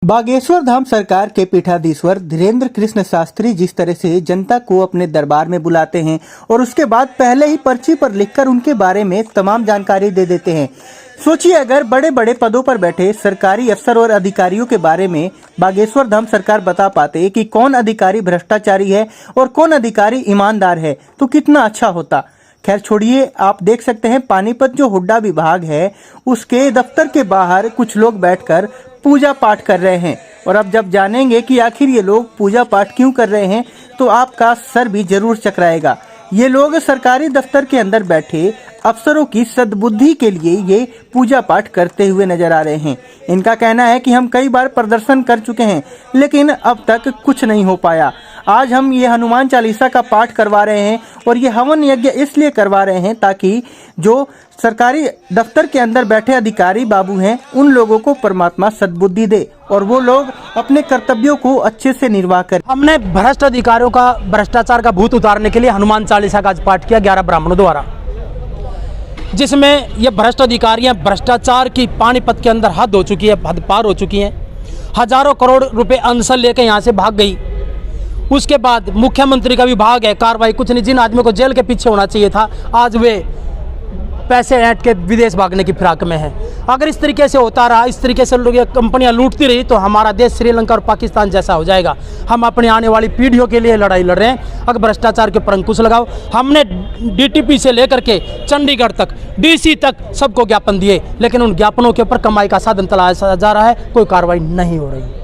बागेश्वर धाम सरकार के पीठाधीश्वर धीरेन्द्र कृष्ण शास्त्री जिस तरह से जनता को अपने दरबार में बुलाते हैं और उसके बाद पहले ही पर्ची पर लिखकर उनके बारे में तमाम जानकारी दे देते हैं। सोचिए अगर बड़े बड़े पदों पर बैठे सरकारी अफसर और अधिकारियों के बारे में बागेश्वर धाम सरकार बता पाते कि कौन अधिकारी भ्रष्टाचारी है और कौन अधिकारी ईमानदार है तो कितना अच्छा होता। खैर छोड़िए, आप देख सकते हैं पानीपत जो हुड्डा विभाग है उसके दफ्तर के बाहर कुछ लोग बैठकर पूजा पाठ कर रहे हैं। और अब जब जानेंगे कि आखिर ये लोग पूजा पाठ क्यों कर रहे हैं तो आपका सर भी जरूर चकराएगा। ये लोग सरकारी दफ्तर के अंदर बैठे अफसरों की सद्बुद्धि के लिए ये पूजा पाठ करते हुए नजर आ रहे हैं। इनका कहना है कि हम कई बार प्रदर्शन कर चुके हैं लेकिन अब तक कुछ नहीं हो पाया। आज हम ये हनुमान चालीसा का पाठ करवा रहे हैं और ये हवन यज्ञ इसलिए करवा रहे हैं ताकि जो सरकारी दफ्तर के अंदर बैठे अधिकारी बाबू हैं उन लोगों को परमात्मा सद्बुद्धि दे और वो लोग अपने कर्तव्यों को अच्छे से निर्वाह करें। हमने भ्रष्ट अधिकारियों का भ्रष्टाचार का भूत उतारने के लिए हनुमान चालीसा का पाठ किया 11 ब्राह्मणों द्वारा, जिसमें ये भ्रष्ट अधिकारियां भ्रष्टाचार की पानीपत के अंदर हद हो चुकी है, हद पार हो चुकी हैं। हजारों करोड़ रुपए अनशन लेकर यहाँ से भाग गई। उसके बाद मुख्यमंत्री का विभाग है, कार्रवाई कुछ नहीं। जिन आदमियों को जेल के पीछे होना चाहिए था आज वे पैसे ऐंठ के विदेश भागने की फिराक में है। अगर इस तरीके से होता रहा, इस तरीके से लोग कंपनियां लूटती रही तो हमारा देश श्रीलंका और पाकिस्तान जैसा हो जाएगा। हम अपने आने वाली पीढ़ियों के लिए लड़ाई लड़ रहे हैं। अगर भ्रष्टाचार के पर अंकुश लगाओ। हमने डीटीपी से लेकर के चंडीगढ़ तक, डीसी तक सबको ज्ञापन दिए लेकिन उन ज्ञापनों के ऊपर कमाई का साधन तलाशा जा रहा है, कोई कार्रवाई नहीं हो रही।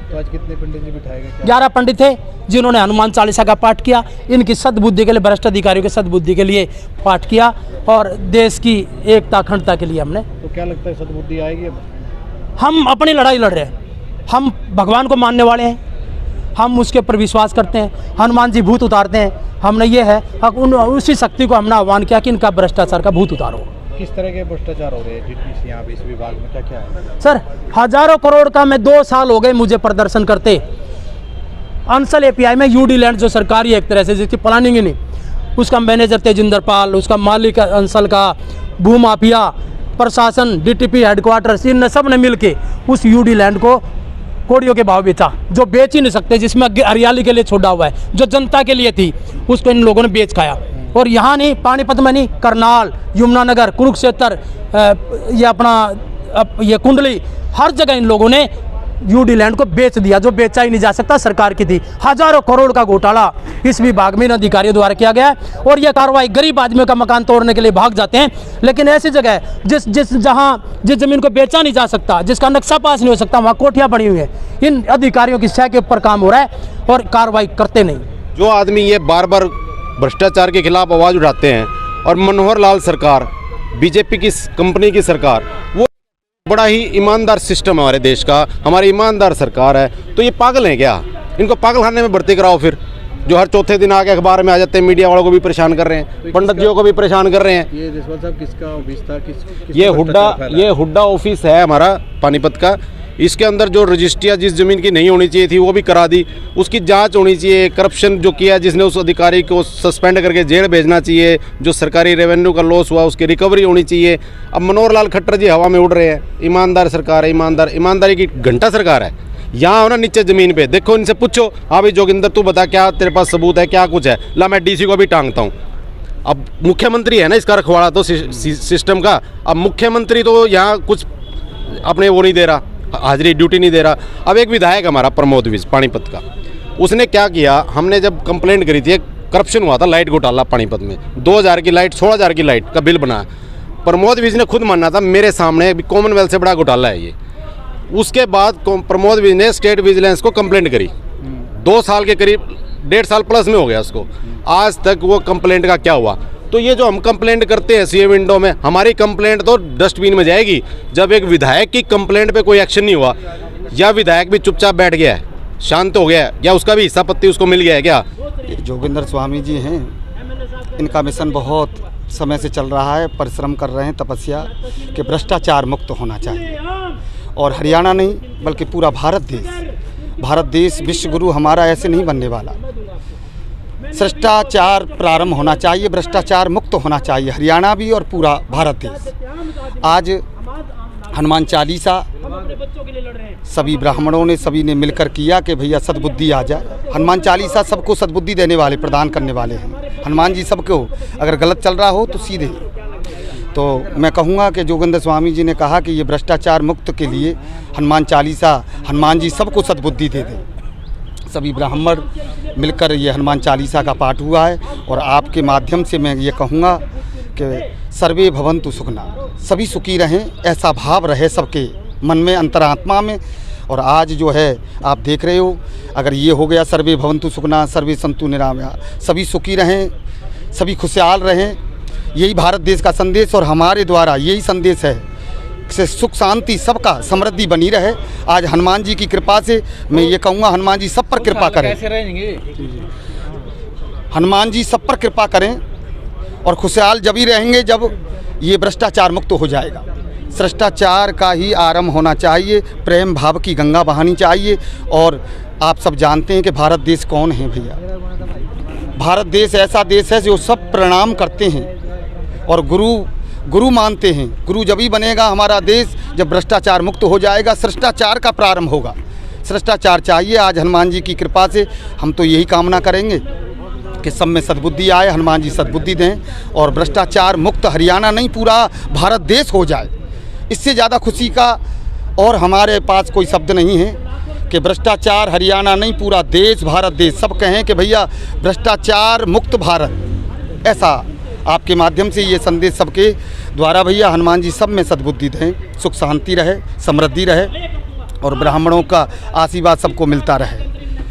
तो आज कितने पंडित जी बिठाए गए? 11 पंडित थे जिन्होंने हनुमान चालीसा का पाठ किया। इनकी सद्बुद्धि के लिए, भ्रष्ट अधिकारियों की सद्बुद्धि के लिए पाठ किया और देश की एकता अखंडता के लिए हमने। तो क्या लगता है सद्बुद्धि आएगी? अब हम अपनी लड़ाई लड़ रहे हैं। हम भगवान को मानने वाले हैं, हम उसके ऊपर विश्वास करते हैं। हनुमान जी भूत उतारते हैं। हमने ये है उसी शक्ति को हमने आह्वान किया कि इनका भ्रष्टाचार का भूत उतारो। किस तरह के भ्रष्टाचार हो रहे हैं डीटीसी यहाँ पे इस विभाग में, क्या क्या है? सर हजारों करोड़ का, मैं 2 साल हो गए मुझे प्रदर्शन करते। अंसल एपीआई में यूडी लैंड जो सरकारी एक तरह से जिसकी प्लानिंग ही नहीं, उसका मैनेजर तेजिंदर पाल, उसका मालिक अंसल का, भूमाफिया, प्रशासन, डीटीपी हेडक्वार्टर, इन सब ने मिल के उस यूडी लैंड को कोड़ियों के भाव बेचा, जो बेच ही नहीं सकते, जिसमें हरियाली के लिए छोड़ा हुआ है, जो जनता के लिए थी उसको इन लोगों ने बेच खाया। और यहाँ नहीं, पानीपत में नहीं, करनाल, यमुनानगर, कुरुक्षेत्र, ये अपना ये कुंडली, हर जगह इन लोगों ने यूडी लैंड को बेच दिया, जो बेचा ही नहीं जा सकता, सरकार की थी। हजारों करोड़ का घोटाला इस विभाग में इन अधिकारियों द्वारा किया गया है। और यह कार्रवाई गरीब आदमियों का मकान तोड़ने के लिए भाग जाते हैं, लेकिन ऐसी जगह जिस जमीन को बेचा नहीं जा सकता, जिसका नक्शा पास नहीं हो सकता, वहाँ कोठियाँ बनी हुई है। इन अधिकारियों की सह के ऊपर काम हो रहा है और कार्रवाई करते नहीं। जो आदमी ये बार बार भ्रष्टाचार के खिलाफ आवाज़ उठाते हैं और मनोहर लाल सरकार, बीजेपी की कंपनी की सरकार, वो बड़ा ही ईमानदार सिस्टम है हमारे देश का, हमारी ईमानदार सरकार है। तो ये पागल हैं क्या? इनको पागल खाने में भर्ती कराओ फिर, जो हर चौथे दिन आके अखबार में आ जाते हैं, मीडिया वालों को भी परेशान कर रहे हैं, पंडित जियों को भी परेशान कर रहे हैं। ये जसवंत साहब किसका ऑफिस था? ये हुड्डा ऑफिस है हमारा पानीपत का। इसके अंदर जो रजिस्ट्रियाँ जिस ज़मीन की नहीं होनी चाहिए थी वो भी करा दी, उसकी जांच होनी चाहिए। करप्शन जो किया जिसने उस अधिकारी को सस्पेंड करके जेल भेजना चाहिए, जो सरकारी रेवेन्यू का लॉस हुआ उसकी रिकवरी होनी चाहिए। अब मनोहर लाल खट्टर जी हवा में उड़ रहे हैं। ईमानदार सरकार है, ईमानदारी की घंटा सरकार है। यहाँ हो ना नीचे ज़मीन पे देखो, इनसे पूछो, हाँ भाई जोगिंदर तू बता क्या तेरे पास सबूत है, क्या कुछ है? ला मैं डीसी को भी टांगता हूँ। अब मुख्यमंत्री है ना इसका रखवाड़ा तो सिस्टम का। अब मुख्यमंत्री तो यहाँ कुछ अपने वो नहीं दे रहा, हाजिरी ड्यूटी नहीं दे रहा। अब एक विधायक हमारा प्रमोद विज पानीपत का, उसने क्या किया, हमने जब कंप्लेंट करी थी, करप्शन हुआ था लाइट घोटाला पानीपत में, 2000 की लाइट 16,000 की लाइट का बिल बनाया। प्रमोद विज ने खुद माना था मेरे सामने कॉमनवेल्थ से बड़ा घोटाला है ये। उसके बाद प्रमोद विज ने स्टेट विजिलेंस को कंप्लेंट करी, 2 साल के करीब, 1.5 साल प्लस में हो गया उसको। आज तक वो कंप्लेंट का क्या हुआ? तो ये जो हम कंप्लेंट करते हैं सीएम विंडो में, हमारी कंप्लेंट तो डस्टबिन में जाएगी। जब एक विधायक की कंप्लेंट पे कोई एक्शन नहीं हुआ, या विधायक भी चुपचाप बैठ गया है, शांत हो गया है, या उसका भी हिस्सा पत्ती उसको मिल गया है क्या? जोगिंदर स्वामी जी हैं, इनका मिशन बहुत समय से चल रहा है, परिश्रम कर रहे हैं, तपस्या कि भ्रष्टाचार मुक्त होना चाहिए। और हरियाणा नहीं बल्कि पूरा भारत देश विश्व गुरु हमारा ऐसे नहीं बनने वाला। भ्रष्टाचार प्रारंभ होना चाहिए, भ्रष्टाचार मुक्त होना चाहिए, हरियाणा भी और पूरा भारत देश। आज हनुमान चालीसा सभी ब्राह्मणों ने सभी ने मिलकर किया कि भैया सद्बुद्धि आ जाए। हनुमान चालीसा सबको सद्बुद्धि देने वाले, प्रदान करने वाले हैं हनुमान जी सबको। अगर गलत चल रहा हो तो सीधे। तो मैं कहूँगा कि जोगिंदर स्वामी जी ने कहा कि ये भ्रष्टाचार मुक्त के लिए हनुमान चालीसा, हनुमान जी सबको सद्बुद्धि दे दें। सभी ब्राह्मण मिलकर ये हनुमान चालीसा का पाठ हुआ है। और आपके माध्यम से मैं ये कहूँगा कि सर्वे भवन्तु सुखिनः, सभी सुखी रहें, ऐसा भाव रहे सबके मन में, अंतरात्मा में। और आज जो है आप देख रहे हो, अगर ये हो गया सर्वे भवन्तु सुखिनः सर्वे सन्तु निरामयाः, सभी सुखी रहें, सभी खुशहाल रहें, यही भारत देश का संदेश और हमारे द्वारा यही संदेश है से सुख शांति सबका समृद्धि बनी रहे। आज हनुमान जी की कृपा से मैं ये कहूँगा हनुमान जी सब पर कृपा करें, हनुमान जी सब पर कृपा करें और खुशहाल जब ही रहेंगे जब ये भ्रष्टाचार मुक्त हो जाएगा। भ्रष्टाचार का ही आरंभ होना चाहिए, प्रेम भाव की गंगा बहानी चाहिए। और आप सब जानते हैं कि भारत देश कौन है भैया। भारत देश ऐसा देश है जो सब प्रणाम करते हैं और गुरु मानते हैं। गुरु जब ही बनेगा हमारा देश जब भ्रष्टाचार मुक्त हो जाएगा, शिष्टाचार का प्रारंभ होगा। शिष्टाचार चाहिए। आज हनुमान जी की कृपा से हम तो यही कामना करेंगे कि सब में सद्बुद्धि आए, हनुमान जी सद्बुद्धि दें और भ्रष्टाचार मुक्त हरियाणा नहीं पूरा भारत देश हो जाए। इससे ज़्यादा खुशी का और हमारे पास कोई शब्द नहीं है कि भ्रष्टाचार हरियाणा नहीं पूरा देश, भारत देश सब कहें कि भैया भ्रष्टाचार मुक्त भारत। ऐसा आपके माध्यम से ये संदेश सबके द्वारा भैया हनुमान जी सब में सद्बुद्धि दें, सुख शांति रहे, समृद्धि रहे और ब्राह्मणों का आशीर्वाद सबको मिलता रहे।